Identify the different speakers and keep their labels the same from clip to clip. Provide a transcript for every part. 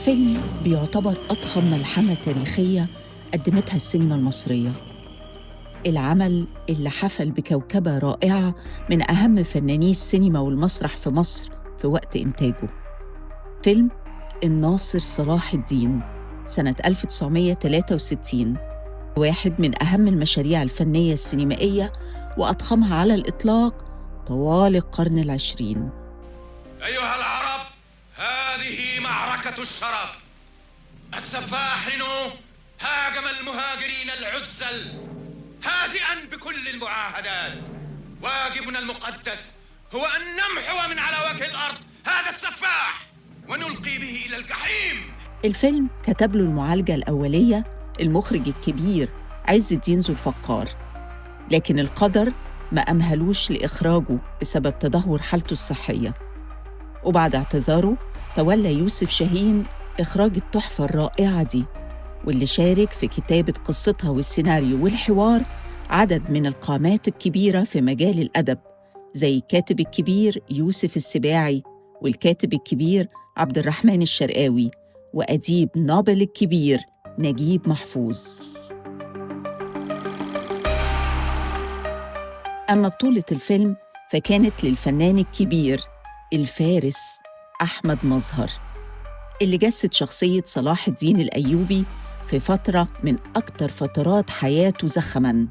Speaker 1: فيلم بيعتبر أضخم ملحمة تاريخية قدمتها السينما المصرية. العمل اللي حفل بكوكبة رائعة من أهم فناني السينما والمسرح في مصر في وقت إنتاجه. فيلم الناصر صلاح الدين سنة 1963، واحد من أهم المشاريع الفنية السينمائية وأضخمها على الإطلاق طوال القرن العشرين.
Speaker 2: أيها العرب، هذه معركة الشرف. السفاحن هاجم المهاجرين العزل هازئا بكل المعاهدات. واجبنا المقدس هو أن نمحو من على وجه الأرض هذا السفاح ونلقي به إلى الجحيم.
Speaker 1: الفيلم كتب له المعالجة الأولية المخرج الكبير عز الدين ذو الفقار، لكن القدر ما أمهلوش لإخراجه بسبب تدهور حالته الصحية. وبعد اعتذاره تولى يوسف شاهين إخراج التحفة الرائعة دي، واللي شارك في كتابة قصتها والسيناريو والحوار عدد من القامات الكبيرة في مجال الأدب، زي الكاتب الكبير يوسف السباعي والكاتب الكبير عبد الرحمن الشرقاوي وأديب نوبل الكبير نجيب محفوظ. أما بطولة الفيلم فكانت للفنان الكبير الفارس أحمد مظهر، اللي جسد شخصية صلاح الدين الأيوبي في فترة من أكتر فترات حياته زخماً،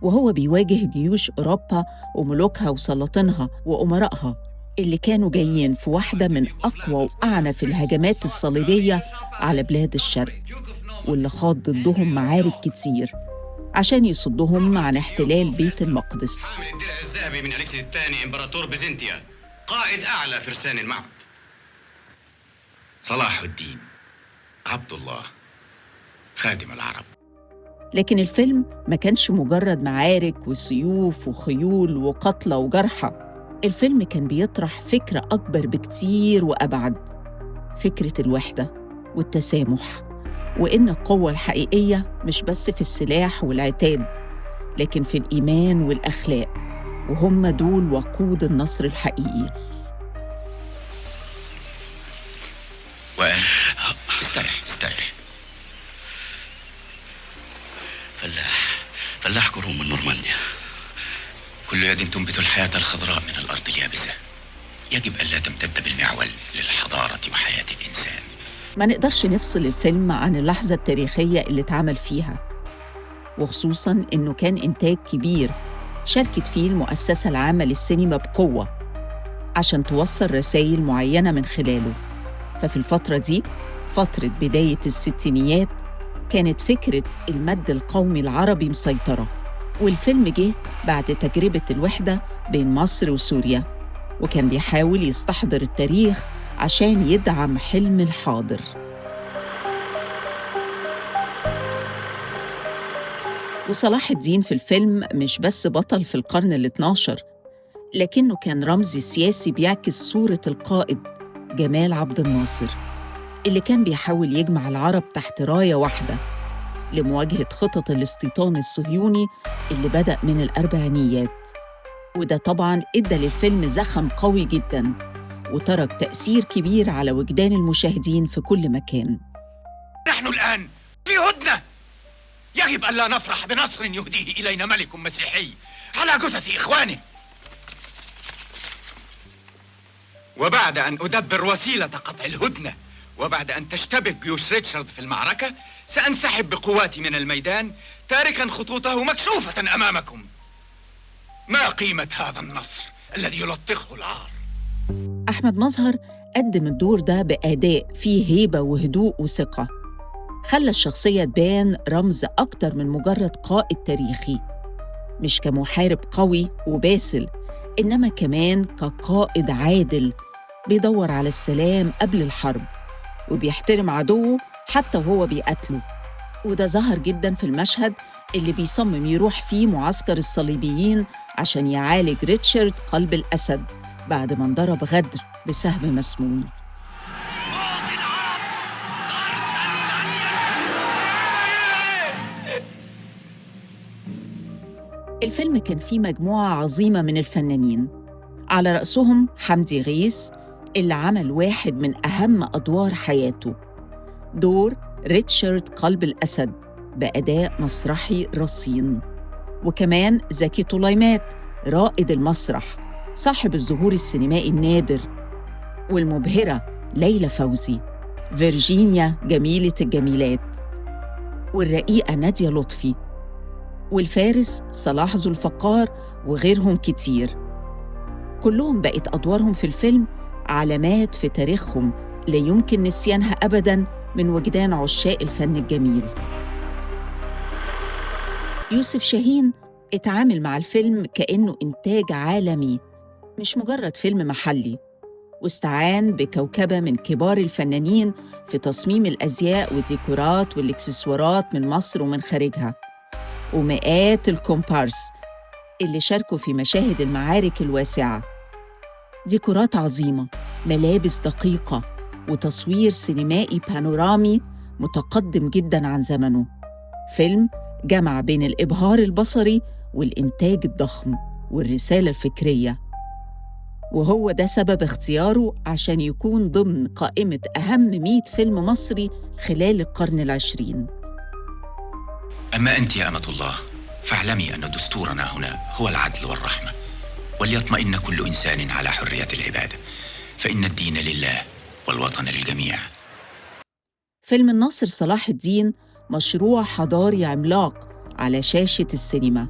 Speaker 1: وهو بيواجه جيوش أوروبا وملوكها وسلاطينها وأمرائها اللي كانوا جايين في واحدة من أقوى وأعنف الهجمات الصليبية على بلاد الشرق، واللي خاض ضدهم معارك كتير عشان يصدهم عن احتلال بيت المقدس.
Speaker 2: عامل الدرع الذهبي من أليكس الثاني إمبراطور بيزنطيا، قائد أعلى فرسان المعبد. صلاح الدين عبد الله، خادم العرب.
Speaker 1: لكن الفيلم ما كانش مجرد معارك وسيوف وخيول وقتلى وجرحى. الفيلم كان بيطرح فكرة أكبر بكتير وأبعد، فكرة الوحدة والتسامح، وإن القوة الحقيقية مش بس في السلاح والعتاد، لكن في الإيمان والأخلاق، وهم دول وقود النصر الحقيقي.
Speaker 2: استريح. فلاح كروم من نورمانديا. كل يد تنبت الحياة الخضراء من الأرض اليابسة. يجب ألا تمتد بالمعول للحضارة وحياة الإنسان.
Speaker 1: ما نقدرش نفصل الفيلم عن اللحظة التاريخية اللي اتعمل فيها، وخصوصاً إنه كان إنتاج كبير شاركت فيه المؤسسة العامة للسينما بقوة عشان توصل رسائل معينة من خلاله. ففي الفترة دي، فترة بداية الستينيات، كانت فكرة المد القومي العربي مسيطرة، والفيلم جه بعد تجربة الوحدة بين مصر وسوريا، وكان بيحاول يستحضر التاريخ عشان يدعم حلم الحاضر. وصلاح الدين في الفيلم مش بس بطل في القرن ال12، لكنه كان رمز سياسي بيعكس صورة القائد جمال عبد الناصر، اللي كان بيحاول يجمع العرب تحت راية واحدة لمواجهة خطط الاستيطان الصهيوني اللي بدأ من الأربعينيات. وده طبعاً إدى للفيلم زخم قوي جداً، وترك تأثير كبير على وجدان المشاهدين في كل مكان.
Speaker 2: نحن الآن في هدنة. يجب ألا نفرح بنصر يهديه إلينا ملك مسيحي على جثث إخوانه. وبعد أن أدبر وسيلة قطع الهدنة، وبعد أن تشتبك جيوش ريتشارد في المعركة، سأنسحب بقواتي من الميدان تاركا خطوطه مكشوفة أمامكم. ما قيمة هذا النصر الذي يلطخه العار؟
Speaker 1: أحمد مظهر قدم الدور ده بأداء فيه هيبة وهدوء وثقة، خلى الشخصية تبان رمز أكتر من مجرد قائد تاريخي، مش كمحارب قوي وباسل، إنما كمان كقائد عادل بيدور على السلام قبل الحرب، وبيحترم عدوه حتى وهو بيقتله. وده ظهر جداً في المشهد اللي بيصمم يروح فيه معسكر الصليبيين عشان يعالج ريتشارد قلب الأسد بعد ما انضرب غدر بسهم مسموم. الفيلم كان فيه مجموعة عظيمة من الفنانين، على رأسهم حمدي غيث اللي عمل واحد من أهم أدوار حياته، دور ريتشارد قلب الأسد بأداء مسرحي رصين. وكمان زكي طليمات رائد المسرح صاحب الظهور السينمائي النادر، والمبهرة ليلى فوزي، فيرجينيا جميلة الجميلات، والرقيقة نادية لطفي، والفارس صلاح ذو الفقار، وغيرهم كتير. كلهم بقت أدوارهم في الفيلم علامات في تاريخهم لا يمكن نسيانها أبداً من وجدان عشاق الفن الجميل. يوسف شاهين اتعامل مع الفيلم كأنه إنتاج عالمي مش مجرد فيلم محلي، واستعان بكوكبة من كبار الفنانين في تصميم الأزياء والديكورات والإكسسوارات من مصر ومن خارجها، ومئات الكومبارس اللي شاركوا في مشاهد المعارك الواسعة. ديكورات عظيمة، ملابس دقيقة، وتصوير سينمائي بانورامي متقدم جداً عن زمنه. فيلم جمع بين الإبهار البصري والإنتاج الضخم والرسالة الفكرية، وهو ده سبب اختياره عشان يكون ضمن قائمة أهم 100 فيلم مصري خلال القرن العشرين.
Speaker 2: أما أنت يا أمة الله فاعلمي أن دستورنا هنا هو العدل والرحمة، وليطمئن كل إنسان على حرية العبادة، فإن الدين لله والوطن للجميع.
Speaker 1: فيلم الناصر صلاح الدين مشروع حضاري عملاق على شاشة السينما،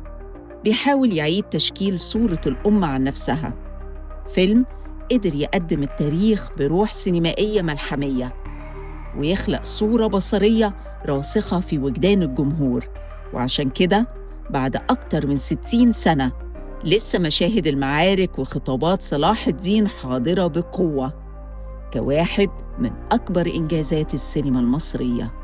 Speaker 1: بيحاول يعيد تشكيل صورة الأمة عن نفسها. فيلم قدر يقدم التاريخ بروح سينمائية ملحمية، ويخلق صورة بصرية راسخة في وجدان الجمهور. وعشان كده بعد أكتر من 60 سنة لسه مشاهد المعارك وخطابات صلاح الدين حاضرة بقوة كواحد من أكبر إنجازات السينما المصرية.